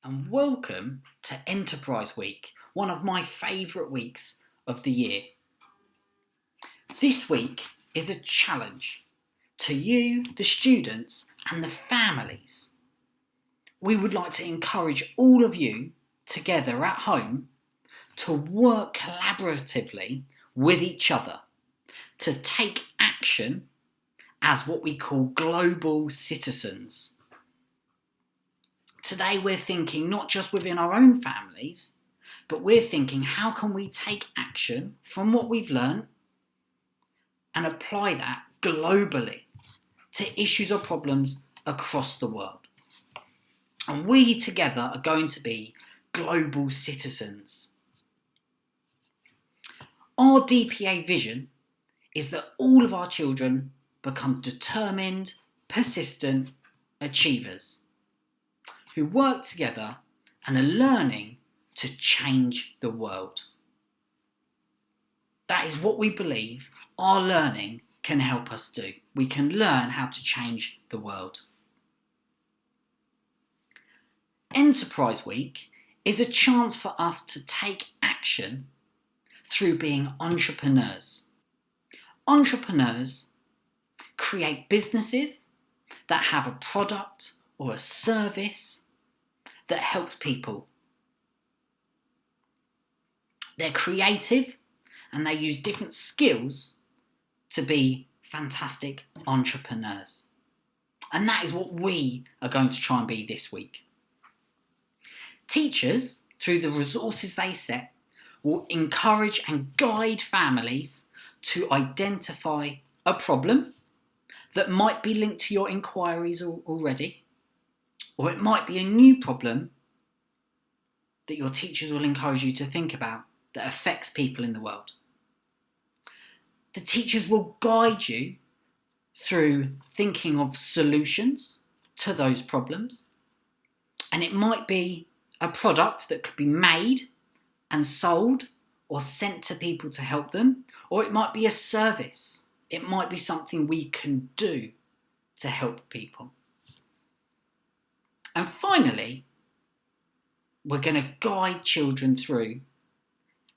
and welcome to Enterprise Week, one of my favourite weeks of the year. This week is a challenge to you, the students, and the families. We would like to encourage all of you together at home to work collaboratively with each other to take action as what we call global citizens. Today we're thinking not just within our own families, but we're thinking how can we take action from what we've learned and apply that globally to issues or problems across the world. And we together are going to be global citizens. Our DPA vision is that all of our children become determined, persistent achievers who work together and are learning to change the world. That is what we believe our learning can help us do. We can learn how to change the world. Enterprise Week is a chance for us to take action through being entrepreneurs. Entrepreneurs create businesses that have a product or a service that helps people. They're creative and they use different skills to be fantastic entrepreneurs. And that is what we are going to try and be this week. Teachers, through the resources they set, will encourage and guide families to identify a problem that might be linked to your inquiries already, or it might be a new problem that your teachers will encourage you to think about that affects people in the world. The teachers will guide you through thinking of solutions to those problems, and it might be a product that could be made and sold or sent to people to help them, or it might be a service. It might be something we can do to help people. And finally, we're going to guide children through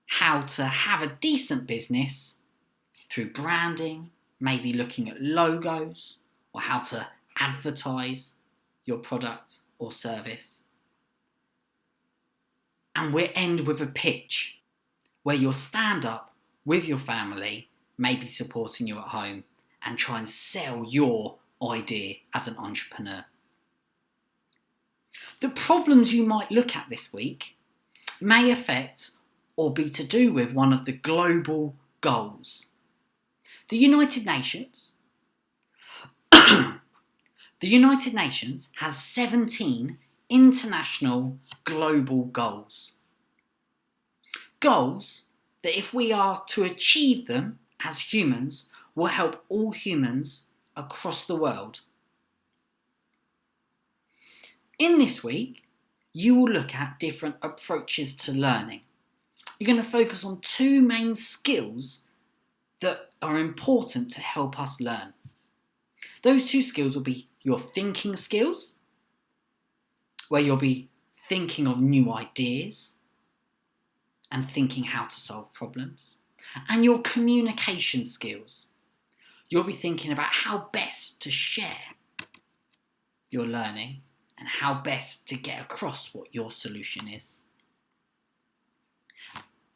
how to have a decent business through branding, maybe looking at logos, or how to advertise your product or service. And we'll end with a pitch where you'll stand up with your family, maybe supporting you at home, and try and sell your idea as an entrepreneur. The problems you might look at this week may affect or be to do with one of the global goals. The United Nations has 17 international global goals. Goals that, if we are to achieve them as humans, will help all humans across the world. In this week, you will look at different approaches to learning. You're going to focus on two main skills that are important to help us learn. Those two skills will be your thinking skills, where you'll be thinking of new ideas and thinking how to solve problems, and your communication skills. You'll be thinking about how best to share your learning and how best to get across what your solution is.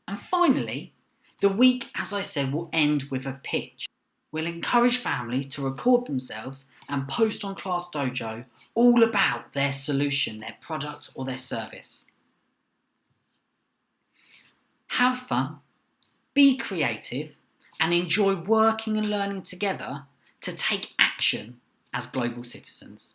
And finally, the week, as I said, will end with a pitch. We'll encourage families to record themselves and post on Class Dojo all about their solution, their product or their service. Have fun, be creative, and enjoy working and learning together to take action as global citizens.